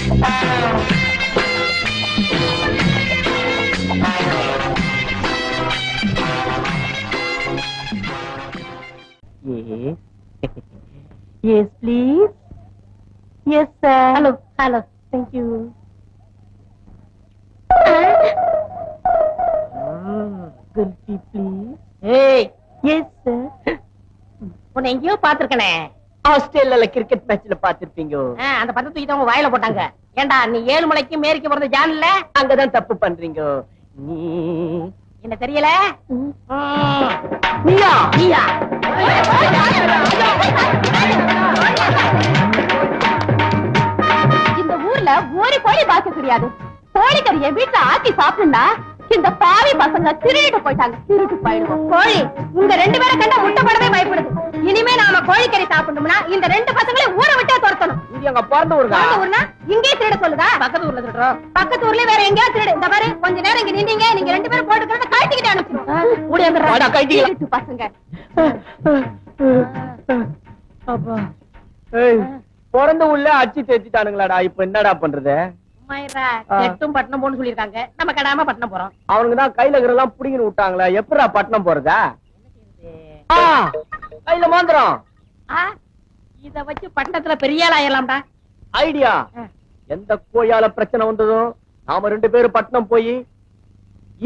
Yes, please. Yes, sir. Hello. Thank you. Gulfi, please. Hey. Yes, sir. உன்னை எங்கேயோ பாத்துருக்கனே. ஆஸ்திரேலியால cricket மேட்ச்ல பாத்திருப்பீங்க. அந்த பத்து தூக்கி அவங்க வாயில போட்டாங்க. ஏண்டா நீ 7 மலைக்கு மேற்கு போறது ஜான்ல? அங்கதான் தப்பு பண்றீங்க. நீ என்ன தெரியல? நீயா? இந்த ஊர்ல ஒரு கோழி பாக்க தெரியாது. கோழிக்கறியை வீட்டுல ஆக்கி சாப்பிடுனா இந்த பாவி பசங்க திருடிட்டு போயிட்டாங்க. திருட்டு போயிடுவோம். கோழி உங்க 2 பேரை கண்டா முட்டை போடவே பயப்படுது. இனிமே நாம கோழிக்கறி சாப்பிடணும்னா இந்த 2 பசங்களையும் ஊரை விட்டே துரத்தணும். இது எங்க பிறந்த ஊர்னா இங்கே திருட சொல்லுதா? பக்கத்து ஊர்ல திருடுறோம். பக்கத்து ஊர்ல வேற எங்கேயா திருடு. இந்த பாரு கொஞ்ச நேரம் இங்க நின்னீங்க, நீங்க 2 பேரும் போட்டுக்கிறத கழட்டிக்கிட்டு அனுப்பிச்சிருவோம். கூடி அந்த திருட்டு பசங்க. அப்பா பிறந்த உள்ள அச்சு தேத்திட்டானுங்களாடா. இப்ப என்னடா பண்றது? எட்டும் பட்டணம் போன்னு சொல்லிருக்காங்க. நம்ம கடாம பட்டணம் போறோம். அவனுக்கு தான் கையில இருக்கிறதெல்லாம் புடிங்கிட்டு விட்டாங்களா? எப்படா பட்டணம் போறதா? கையில மாந்திரம். இத வச்சு பட்டணத்துல பெரிய ஆள் ஆயிரலாம்டா. ஐடியா. எந்த கோயால பிரச்சனை வந்ததோ நாம 2 பேரும் பட்டணம் போய்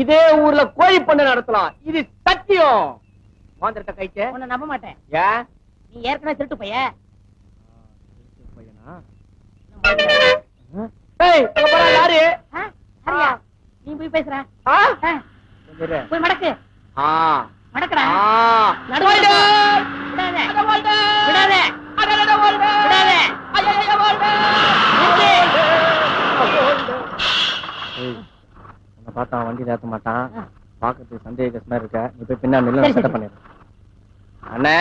இதே ஊர்ல கோழி பண்ண நடத்தலாம். இது சத்தியம். மாந்திரத்தை கைட்டு உன்னை நம்ப மாட்டேன். ஏன்? நீ ஏற்கனவே திருட்டு பைய. யாரு? நீ போய் பேசுற. போய் மடக்கு. மடக்குடா. பார்த்தா வண்டி ஏத்த மாட்டான். பாக்கிறதுக்கு சந்தேகமா இருக்க. நீ போய் பின்னாடி செட்டப் பண்ணிடு. அண்ணே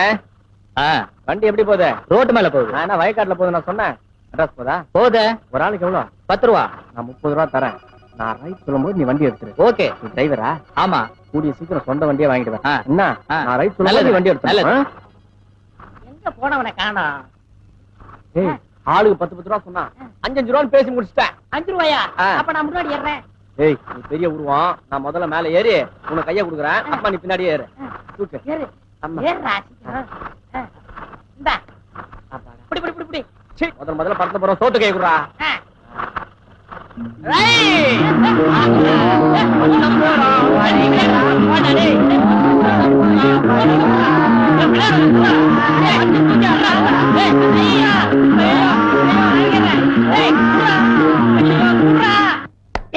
வண்டி எப்படி போகுது? ரோட்டு மேல போகுது. நான் என்ன வயக்காட்டுல போகுது நான் சொன்னேன். அட்ரஸ் போதா? போகுது. ஒரு ஆளுக்கு எவ்வளவு? 10 ரூபா. நான் 30 ரூபா தரேன். நான் ரைட் சொல்லும்போது நீ வண்டி எடுத்துரு. ஓகே. நீ டிரைவரா? ஆமா. கூடிய சீக்கிரம் சொந்த வண்டியே வாங்கிடுவேன். என்ன? நான் ரைட் சொல்லும்போது வண்டி எடுத்து. எங்க போனவனை காணோம். ஏய் ஆளுக்கு 10 ரூபா சொன்னா 5 ரூபான்னு பேசி முடிச்சிட்டேன். 5 ரூபாயா? அப்ப நான் முன்னாடி ஏறேன். ஏய் நீ பெரிய உருவம். நான் முதல்ல மேல ஏறி உனக்கு கைய கொடுக்குறேன். அப்பா நீ பின்னாடியே ஏறு. தூக்கு. ஏறு. ஏறுடா. இந்தா. புடி புடி புடி புடி. முதல்ல பறந்து போறோம். சோத்து கேக்குறா.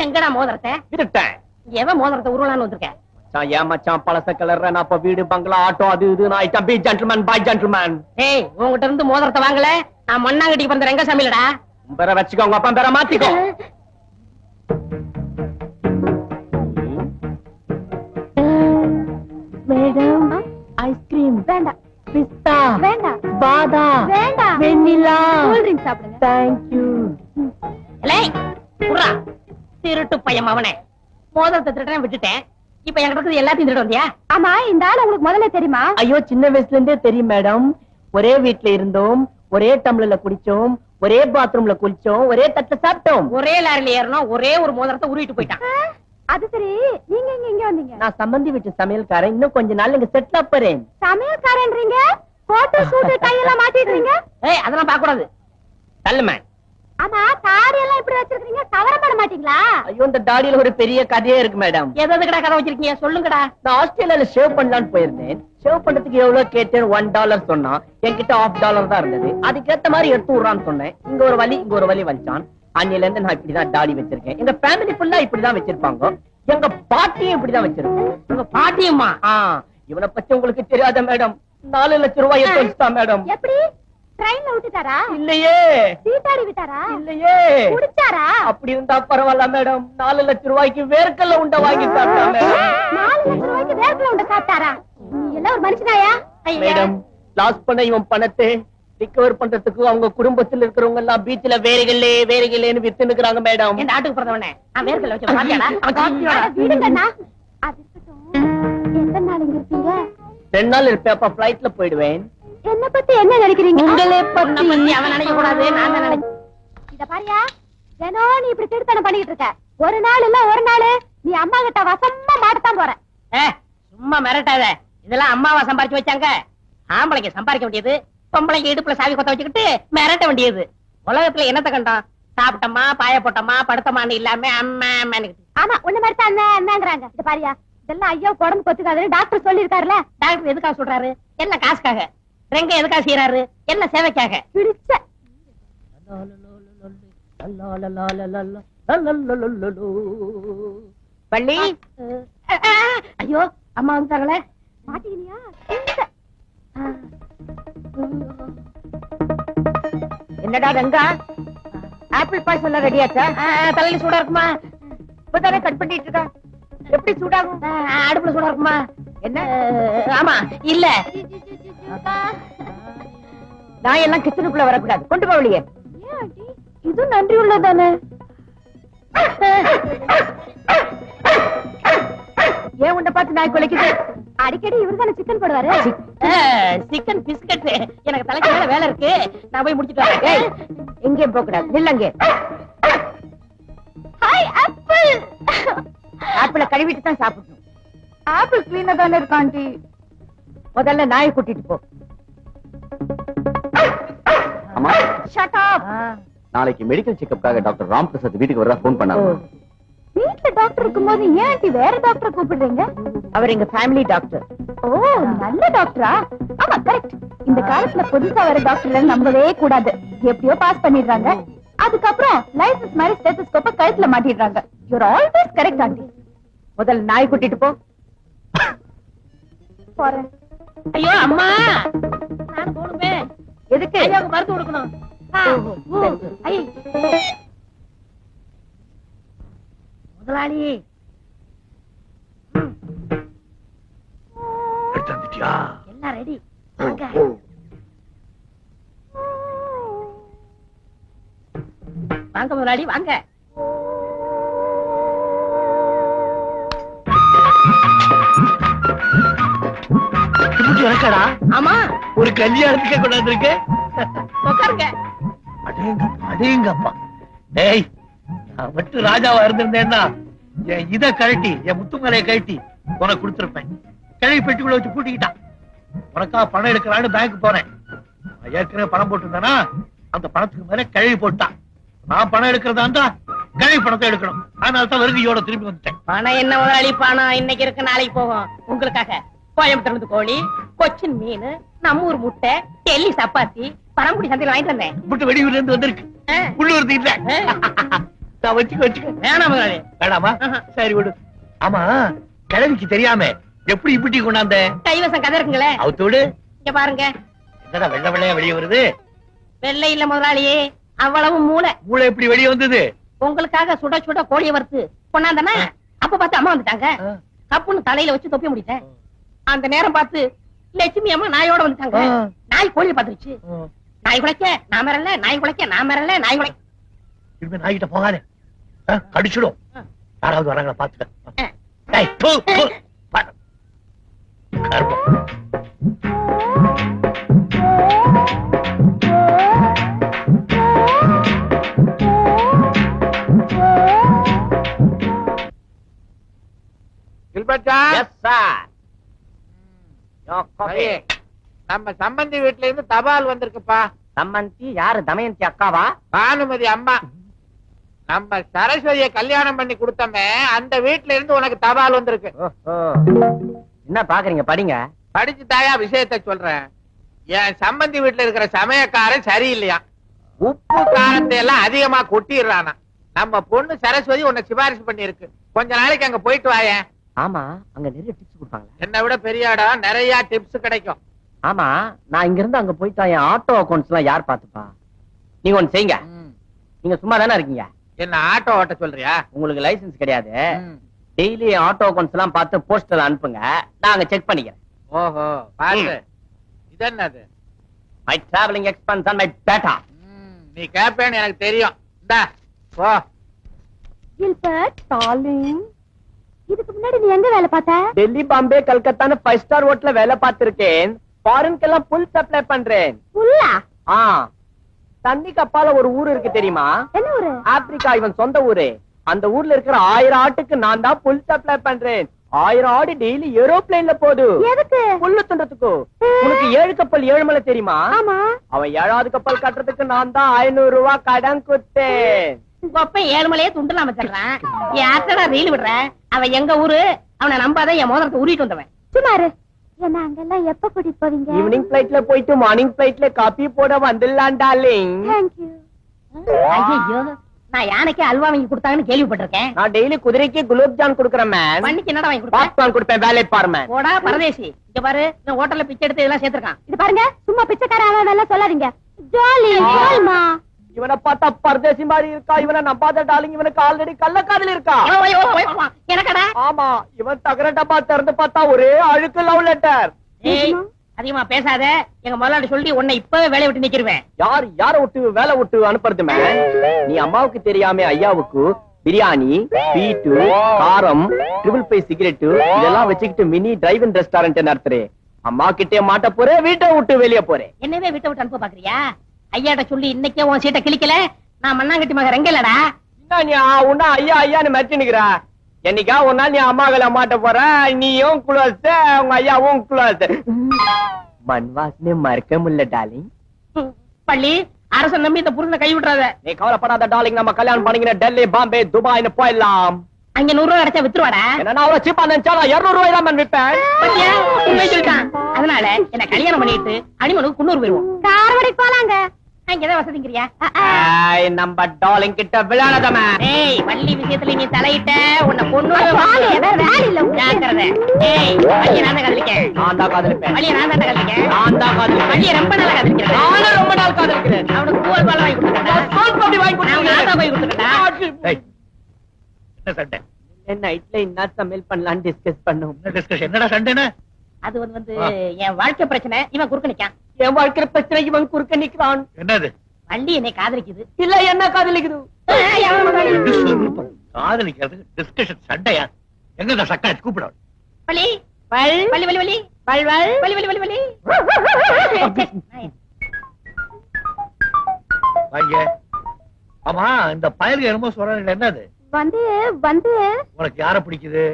எங்கடா மோதிரத்தை? விட்டுட்டேன். எவன் மோதிரத்தை உருவலான்னு வந்திருக்கேன்? ஏன் மச்சான் பழச கலர்ற நான் இப்ப வீடு பங்களா ஆட்டோ அது இது நான் பி ஜென்டில்மேன் பாய் ஜென்டில்மேன். ஏய் உங்ககிட்ட இருந்து மோதிரத்தை வாங்கல. நான் மண்ணாங்கட்டிக்கு பிறந்த ரங்கசாமிலடா. பேரை வச்சுக்கோ. உங்க அப்பா பேரை மாத்திக்கோ. மேடம் ஐஸ்கிரீம் வேண்டாம். பிஸ்தா வேண்டாம். பாதாம் வேண்டாம். வெண்ணிலா கூல் ட்ரிங்க் சாப்பிடுங்க. தேங்க்யூ. திருட்டு பையன் அவனே. மோதிரத்தை திருட்டேன் விட்டுட்டேன். இப்ப என்கிட்ட எல்லாத்தையும் திருட வந்தியா? ஆமா இந்த ஆள் உங்களுக்கு முதல்ல தெரியுமா? ஐயோ சின்ன வயசுல இருந்தே தெரியும் மேடம். ஒரே வீட்டுல இருந்தோம், ஒரே டம்ளர்ல குடிச்சோம், ஒரே பாத்ரூம்ல குளிச்சோம், ஒரே தட்டுல சாப்பிட்டோம். ஒரே லாரில ஏறணும். ஒரே ஒரு மோதிரத்தை உருவிட்டு போயிட்டான். அது சரி. நீங்க இங்க வந்தீங்க? நான் சம்பந்தி வீட்டு சமையல்காரன். இன்னும் கொஞ்ச நாள் இங்க செட்டில் ஆப்பறேன். சமையல்காரன்றீங்க? போட்டோ ஷூட் கையெல்லாம் மாட்டிடுறீங்க. ஏய் அதெல்லாம் பார்க்க கூடாது. தள்ளுமே. ஆமா தாடி எல்லாம் இப்படி வச்சிருக்கீங்க. கவர பண்ண மாட்டீங்களா? ஐயோ இந்த தாடியில ஒரு பெரிய கதையே இருக்கு மேடம். எதுக்குடா கதை வச்சிருக்கீங்க? சொல்லுங்கடா. நான் ஆஸ்திரேலியால ஷேவ் பண்ணலான்னு போயிருந்தேன். ஷேவ் பண்றதுக்கு எவ்வளவு கேட்டேன்? $1 சொன்னா. என்கிட்ட $1/2 தான் இருந்தது. அதுக்கேத்த மாதிரி எடுத்து விடுறான்னு சொன்னேன். இங்க ஒரு வலி வலிச்சான். அன்னில இருந்து நான் இப்படிதான் தாடி வச்சிருக்கேன். எங்க ஃபேமிலி ஃபுல்லா இப்படிதான் வச்சிருப்பாங்க. எங்க பாட்டியும் இப்படிதான் வச்சிருக்கோம். உங்க பாட்டியம்மா? இவனை பத்தி உங்களுக்கு தெரியாத மேடம். 4 லட்சம் ரூபாய் எடுத்து வச்சுட்டான் மேடம். எப்படி? ட்ரெயின்ல விட்டுட்டாரா? இல்லையே. சீட்டாடி விட்டாரா? இல்லையே. குடிச்சாரா? அப்படி இருந்தா பரவாயில்ல மேடம். 4 லட்சம் ரூபாய்க்கு வேர்க்கல்ல உண்டை வாங்கி சாப்பிட்டா மேடம். 4 லட்சம் ரூபாய்க்கு வேர்க்கல்ல உண்டை சாப்பிட்டாரா? எல்லாம் ஒரு மனுஷனாயா மேடம்? லாஸ் பண்ண இவன் பணத்தை ரிகவர் பண்றதுக்கு அவங்க குடும்பத்தில் இருக்கிறவங்க எல்லாம் பீச்ல வேறுகளேன்னு வித்து நிக்கிறாங்க மேடம். இந்த ஆட்டுக்கு பிறந்தவனே நான் வேர்க்கல்ல வச்சு பாத்தியாடா? விடுங்கண்ணா. எத்தனை நாள் இங்க இருப்பீங்க? 2 நாள் இருப்பேன். அப்ப பிளைட்ல போயிடுவேன். என்ன பத்தி என்ன நினைக்கிறீங்க? உங்களே பத்தி அவன் நினைக்க கூடாது. நான் தான் நினைக்கிறேன். இத பாரியா ஏனோ நீ இப்படி திருத்தனம் பண்ணிட்டு இருக்க. ஒரு நாள் இல்ல ஒரு நாள் நீ அம்மா கிட்ட வசமா மாட்டத்தான் போற. சும்மா மிரட்டாத. இதெல்லாம் அம்மாவா சம்பாரிச்சு வச்சாங்க? ஆம்பளைக்கு சம்பாதிக்க வேண்டியது, பொம்பளைக்கு இடுப்புல சாவி கொத்த வச்சுக்கிட்டு மிரட்ட வேண்டியது. உலகத்துல என்னத்த கண்டோம்? சாப்பிட்டமா, பாய போட்டமா, படுத்தமான்னு இல்லாம அம்மா அம்மான்னு. ஆமா, உன்ன மாதிரி தான் என்னங்கிறாங்க. இது பாரியா, இதெல்லாம் ஐயா உடம்பு கொத்துக்காதுன்னு டாக்டர் சொல்லிருக்காருல்ல. டாக்டர் எதுக்காக சொல்றாரு? என்ன காசுக்காக. ரெங்க எதுக்காக செய்யறாரு? என்ன சேவைக்காக. பிடிச்ச பள்ளி. ஐயோ, அம்மா வந்துட்டாங்களே. மாட்டிக்கினியா? என்னடா ரங்கா, ஆப்பிள் பாய் சொல்ல ரெடியாச்சா? தலையில சூடா இருக்குமா? இப்பதானே கட் பண்ணிட்டு இருக்கா. எப்படி சூடாகும்? அடுப்புல சூடா இருக்குமா? என்ன? ஆமா, இல்ல நான் எல்லாம் கிச்சனுக்குள்ள வரக்கூடாது. கொண்டு போ வெளியே. இது நன்றி உள்ளதானே. ஏன் உன்னை பார்த்து நாய் குலைக்குது? அடிக்கடி இவரு தானே சிக்கன் போடுவாரு. Chicken biscuit. எனக்கு தலைக்கு மேல வேலை இருக்கு, நான் போய் முடிச்சிட்டு வரேன். எங்கேயும் போக கூடாது, நில்லங்க. Hi apple. ஆப்பிள கழுவிட்டு தான் சாப்பிடணும். ஆப்பிள் கிளீனா தானே இருக்கு ஆண்டி. முதல்ல நாயை கூட்டிட்டு போ. அம்மா, ஷட் அப். நாளைக்கு மெடிக்கல் செக்கப்காக டாக்டர் ராம் பிரசாத் வீட்டுக்கு வரதா போன் பண்ணாங்க. வீட்ல டாக்டர் இருக்கும்போது ஏன் ஆண்டி வேற டாக்டரை கூப்பிடுறீங்க? அவர் எங்க ஃபேமிலி டாக்டர். ஓ, நல்ல டாக்டரா? ஆமா, கரெக்ட். இந்த காலத்துல புதுசா வர டாக்டர் நம்பவே கூடாது. எப்படியோ பாஸ் பண்ணிடுறாங்க. அதுக்கப்புறம் லைசன்ஸ் மாதிரி ஸ்டெத்தஸ்கோப்ப கழுத்துல மாட்டிடுறாங்க. You are always correct aunty. முதல்ல நாய் கூட்டிட்டு போ. போறேன். ஐயோ அம்மா, நான் போணுமே. எதுக்கு? ஐயாவுக்கு மருந்து கொடுக்கணும். முதலாளி எல்லாம் ரெடி. வாங்க முதலாளி, வாங்க. ஆமா, ஒரு கல்யாணத்துக்கு கொண்டாந்து இருக்கு. உட்காருங்க. அடேங்கப்பா. டேய், நான் மட்டும் ராஜாவா இருந்திருந்தேன்னா என் இத கழட்டி, என் முத்துமலையை கழட்டி உனக்கு கொடுத்திருப்பேன். கிழவி பெட்டிக்குள்ள வச்சு பூட்டிக்கிட்டான். உனக்கா பணம் எடுக்கலான்னு பேங்க் போறேன். நான் ஏற்கனவே பணம் போட்டிருந்தேனா அந்த பணத்துக்கு மேல கிழவி போட்டான். நான் பணம் எடுக்கிறதா இருந்தா கிழவி பணத்தை எடுக்கணும். அதனால தான் வருகையோட திரும்பி வந்துட்டேன். பணம் என்ன முதலாளி, பணம் இன்னைக்கு இருக்கு, நாளைக்கு போகும். உங்களுக்காக கோயம்புத்தூர்ல கோழி, கொச்சின் மீன், நம்ம ஊர் முட்டை, டெல்லி சப்பாத்தி, பரம்புடி சந்தையில வாங்கிட்டு வந்தேன். முட்டை வெளியூர்ல இருந்து வந்திருக்கு. உள்ளூர் இல்ல. நான் வச்சுக்க. வேணாம் முதலாளி. வேணாமா? சரி விடு. ஆமா, கிழவிக்கு தெரியாம எப்படி இப்படி கொண்டாந்த? கைவசம் கதை இருக்குங்களே, அவுத்தோடு. இங்க பாருங்க. என்னடா வெள்ளை வெள்ளையா வெளியே வருது? வெள்ளை இல்ல முதலாளியே, அவ்வளவு மூளை. மூளை எப்படி வெளியே வந்தது? உங்களுக்காக சுட சுட கோழியை வறுத்து கொண்டாந்தனா அப்ப பார்த்து அம்மா வந்துட்டாங்க. கப்புன்னு தலையில வச்சு தொப்பி முடிட்டேன். அந்த நேரம் பார்த்து லட்சுமி அம்மா நாயோட வந்துட்டாங்க. நாய் கோழியை பார்த்துருச்சு. நாய் குலைக்க நான் மரல, நாய் குலைக்க நான் மரல, நாய் குலைக்க. இனிமே நாய்கிட்ட போகாதே, கடிச்சிடும். யாராவது வராங்களா பாத்துக்க. நம்ம சம்பந்தி வீட்டுல இருந்து தபால் வந்திருக்குப்பா. சம்மந்தி யாரு? தமயந்தி அக்காவா? பானுமதி அம்மா. நம்ம சரஸ்வதியை கல்யாணம் பண்ணி கொடுத்தமே அந்த வீட்டுல இருந்து உனக்கு தபால் வந்திருக்கு. என்ன பாக்குறீங்க? படிங்க. படிச்சு தாயா விஷயத்த சொல்றேன். என் சம்பந்தி வீட்டுல இருக்கிற சமயக்காரன் சரியில்லையா, உப்பு காரத்தை எல்லாம் அதிகமா கொட்டிடுறானா. நம்ம பொண்ணு சரஸ்வதி உன்னை சிபாரிசு பண்ணி இருக்கு. கொஞ்ச நாளைக்கு அங்க போயிட்டு வாயேன். ஆமா, அங்க நிறைய டிப்ஸ் கொடுப்பாங்க. என்னை விட பெரிய இடம், நிறைய டிப்ஸ் கிடைக்கும். ஆமா, நான் இங்க இருந்து அங்க போயிட்டா என் ஆட்டோ அக்கௌண்ட்ஸ் எல்லாம் யார் பாத்துப்பா? நீங்க ஒண்ணு செய்யுங்க. நீங்க சும்மா தானே இருக்கீங்க. என்ன ஆட்டோ ஓட்ட சொல்றியா? உங்களுக்கு லைசன்ஸ் கிடையாது. டெய்லி ஆட்டோ அக்கௌண்ட்ஸ் எல்லாம் பார்த்து போஸ்டர்ல அனுப்புங்க, நான் அங்க செக் பண்ணிக்கிறேன். ஓஹோ, பாரு. இது என்னது? My travelling expense and my data. நீ கேப்பேன்னு எனக்கு தெரியும். இந்தா போ. கில்பர்ட் டார்லிங், இதுக்கு முன்னாடி நீ எங்க வேலை பார்த்த? டெல்லி, பாம்பே, கல்கத்தான்னு 5 ஸ்டார் ஹோட்டல்ல வேலை பார்த்திருக்கேன். ஃபாரின்க்கு எல்லாம் ஃபுல் சப்ளை பண்றேன். ஃபுல்லா? தண்ணிக்கு அப்பால ஒரு ஊர் இருக்கு தெரியுமா? என்ன ஊரு? ஆப்பிரிக்கா இவன் சொந்த ஊரு. அந்த ஊர்ல இருக்கிற 1000 ஆட்டுக்கு நான் தான் புல் சப்ளை பண்றேன். 1000 ஆடு டெய்லி ஏரோப்ளேன்ல போகுது. எதுக்கு? புல்லு துண்டத்துக்கு. உனக்கு 7 கப்பல் 7 மலை தெரியுமா? ஆமா. அவன் 7வது கப்பல் கட்டுறதுக்கு நான் தான் 500 ரூபாய் கடன் கொடுத்தேன். கொப்ப 7 மலையே துண்டுலாம் வச்சிடறான். யார்த்தடா ரீல் விடுற? அவன் எங்க ஊரு? அவனை நம்பாத, என் மோதிரத்தை உருவிட்டு வந்தவன். சுமாரு என்ன அங்கெல்லாம் எப்ப கூட்டிட்டு போவீங்க? ஈவினிங் பிளைட்ல போயிட்டு மார்னிங் பிளைட்ல காபி போட வந்துடலாம் டார்லிங். தேங்க்யூ. ஐயோ, நான் யானைக்கு அல்வா வாங்கி கொடுத்தாங்கன்னு கேள்விப்பட்டிருக்கேன். நான் டெய்லி குதிரைக்கு குலோப் ஜான் கொடுக்கறேன் மேன். பண்ணிக்கு என்னடா வாங்கி கொடுப்பேன்? பாப்கார்ன் கொடுப்பேன். வேலை பாரு மேன். போடா பரதேசி. இங்க பாரு, இந்த ஹோட்டல்ல பிச்சை எடுத்து இதெல்லாம் சேர்த்திருக்கான். இது பாருங்க, சும்மா பிச்சைக்கார ஆளாதெல்லாம் சொல்லாதீங்க. ஜாலி ஜால்மா. இவனை பார்த்தா பரதேசி மாதிரி இருக்கா. இவனை நம்பாத டார்லிங். இவனுக்கு ஆல்ரெடி கள்ளக்காதல் இருக்கா. எனக்கடா? ஆமா, இவன் தகர டப்பா திறந்து பார்த்தா ஒரே அழுக்கு லவ் லெட்டர். ஏய், அதிகமா பேசாத. எங்க முதலாளி சொல்லி உன்னை இப்பவே வேலைய விட்டு நிக்கிருவேன். யார விட்டு வேலை விட்டு அனுப்புறது மேன்? நீ அம்மாவுக்கு தெரியாம ஐயாவுக்கு பிரியாணி, ஸ்வீட்டு, காரம், 555 சிகரெட் இதெல்லாம் வச்சுக்கிட்டு மினி டிரைவ் இன் ரெஸ்டாரண்ட் நடத்துறேன். அம்மா கிட்டே மாட்ட போறேன். வீட்டை விட்டு வெளியே போறேன். என்னவே வீட்டை விட்டு அனுப்ப பாக்குறியா? ஐயாட்ட சொல்லி இன்னைக்கே உன் சீட்டை கிளிக்கல. நான் மண்ணாங்கட்டி மக ரெங்கலடா. என்ன நீ உன்னா ஐயா ஐயான்னு மறைச்சு நிக்கிறா? என்னைக்கா ஒரு நாள் நீ அம்மாக்களை மாட்ட போற. நீயும் குளோஸ், உங்க ஐயாவும் குளோஸ். மண் வாசனை மறக்க முடியல டார்லிங். பள்ளி அரசன் நம்பி இந்த புருஷனை கை விட்டுறாத. நீ கவலைப்படாத டார்லிங். நம்ம கல்யாணம் பண்ணிக்கிற டெல்லி, பாம்பே, துபாய்னு போயிடலாம். அங்க 100 ரூபாய் கிடைச்சா வித்துருவாடா. என்ன அவ்வளவு சீப்பா நினைச்சாலும் 200 ரூபாய் தான் விற்பேன். பாத்தியா? உண்மையை சொல்லிட்டான். அதனால என்ன கல்யாணம் பண்ணிட்டு அனிமனுக்கு குன்னூர் போயிருவோம். காரவடை போலாங்க. அங்கதான் வசதிங்கிறியா? நம்ம டார்லிங் கிட்ட விளையாடாதமா. ஏய், வள்ளி விஷயத்துல நீ தலையிட்ட உன்னை பொண்ணு வாலி, வேற வேலை இல்ல. ஜாக்கிரதை. ஏய், வள்ளிய நான் தான் காதலிக்கேன். நான் தான் காதலிப்பேன். வள்ளிய நான் தான் காதலிக்கேன். நான் தான் காதலிப்பேன். வள்ளிய ரொம்ப நாளா காதலிக்கிறேன். நானும் ரொம்ப நாள் காதலிக்கிறேன். அவனுக்கு பூவல் பால் வாங்கி கொடுத்துட்டா. சோல் பாப்பி வாங்கி கொடுத்துருக்கேன். நான் தான் போய் கொடுத்துட்டா. ஏய், என்ன சண்டை? நைட்ல என்ன சமையல் பண்ணலாம்னு டிஸ்கஸ் பண்ணோம். என்ன டிஸ்கஷன்? என்னடா சண்டைன்னு? அது வந்து என் வாழ்க்கை பிரச்சனை. இவன் குறுக்க நிக்கான். என் வாழ்க்கை பிரச்சனை இவன் குறுக்க நிக்கிறான். என்னது? வள்ளி என்னை காதலிக்குது. இல்ல என்ன காதலிக்குது? காதலிக்கிறதுக்கு டிஸ்கஷன் சண்டையா? எங்க சக்கா கூப்பிட வள்ளி வள் வள்ளி வள்ளி வள்ளி வள் வள் வள்ளி வள்ளி வள்ளி வள்ளி. வாங்க. ஆமா, இந்த பயலுக்கு என்னமோ சொல்றாங்க. என்னது? வந்து வந்து உனக்கு யார பிடிக்குது?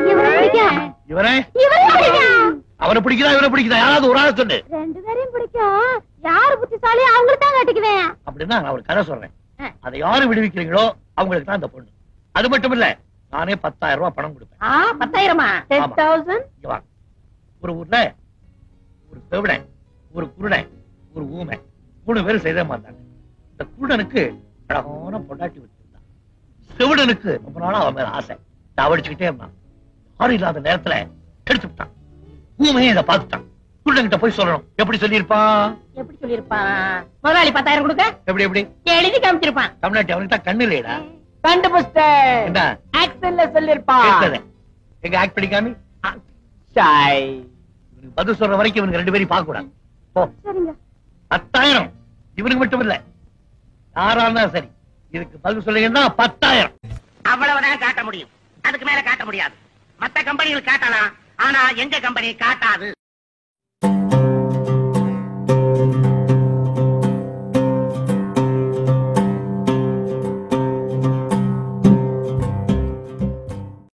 இவனை பிடிக்கும். இவனே? இவனை பிடிக்கும். அவனை பிடிக்குதா இவனை பிடிக்குதா? யாராவது ஒரு ஆளை சொல்லு. 2 பேரையும் பிடிக்கும். யாரு புத்திசாலி அவங்களுக்கு தான் கட்டிக்குவேன். அப்படின்னா நான் ஒரு கதை சொல்றேன். அதை யாரு விடுவிக்கிறீங்களோ அவங்களுக்கு தான் இந்த பொண்ணு. அது மட்டும் இல்ல, நானே 10,000 ரூபாய் பணம் கொடுப்பேன். 10,000? 10,000. இங்க வா. ஒரு ஊர்ல ஒரு செவிடன், ஒரு குருடன், ஒரு ஊமை 3 பேரும் செய்த மாட்டாங்க. இந்த குருடனுக்கு அழகான பொண்டாட்டி வச்சிருந்தான். செவிடனுக்கு ரொம்ப நாளா அவன் மேல ஆசை. தவடிச்சுக்கிட்டே இருந்தான். யாரும் இல்லாத நேரத்துல எடுத்து விட்டான். ஊமையே இதை பார்த்துட்டான். குருடன்கிட்ட போய் சொல்லணும். எப்படி சொல்லியிருப்பான்? எப்படி சொல்லிருப்பான்? முதலாளி 10,000 கொடுக்க எப்படி எப்படி எழுதி காமிச்சிருப்பான். தமிழ்நாட்டு அவனுக்கு தான் கண்ணு இல்லையடா. கண்டுபிடிச்சேன். என்ன ஆக்சன்ல சொல்லிருப்பான். கேட்கல. எங்க ஆக்ட் பண்ணிக்காமி ஷாய். இவனுக்கு பதில் சொல்ற வரைக்கும் இவனுக்கு 2 பேரையும் பார்க்க கூடாது. போ. சரிங்க. 10,000 இவனுக்கு மட்டும் இல்ல, யாரா இருந்தாலும் சரி. இதுக்கு பதில் சொல்லுங்கன்னா 10,000. அவ்வளவுதான் காட்ட முடியும். அதுக்கு மேல காட்ட முடியாது. மத்த கம்பெனிகள் காட்டலாம், ஆனா எங்க கம்பெனி காட்டாது.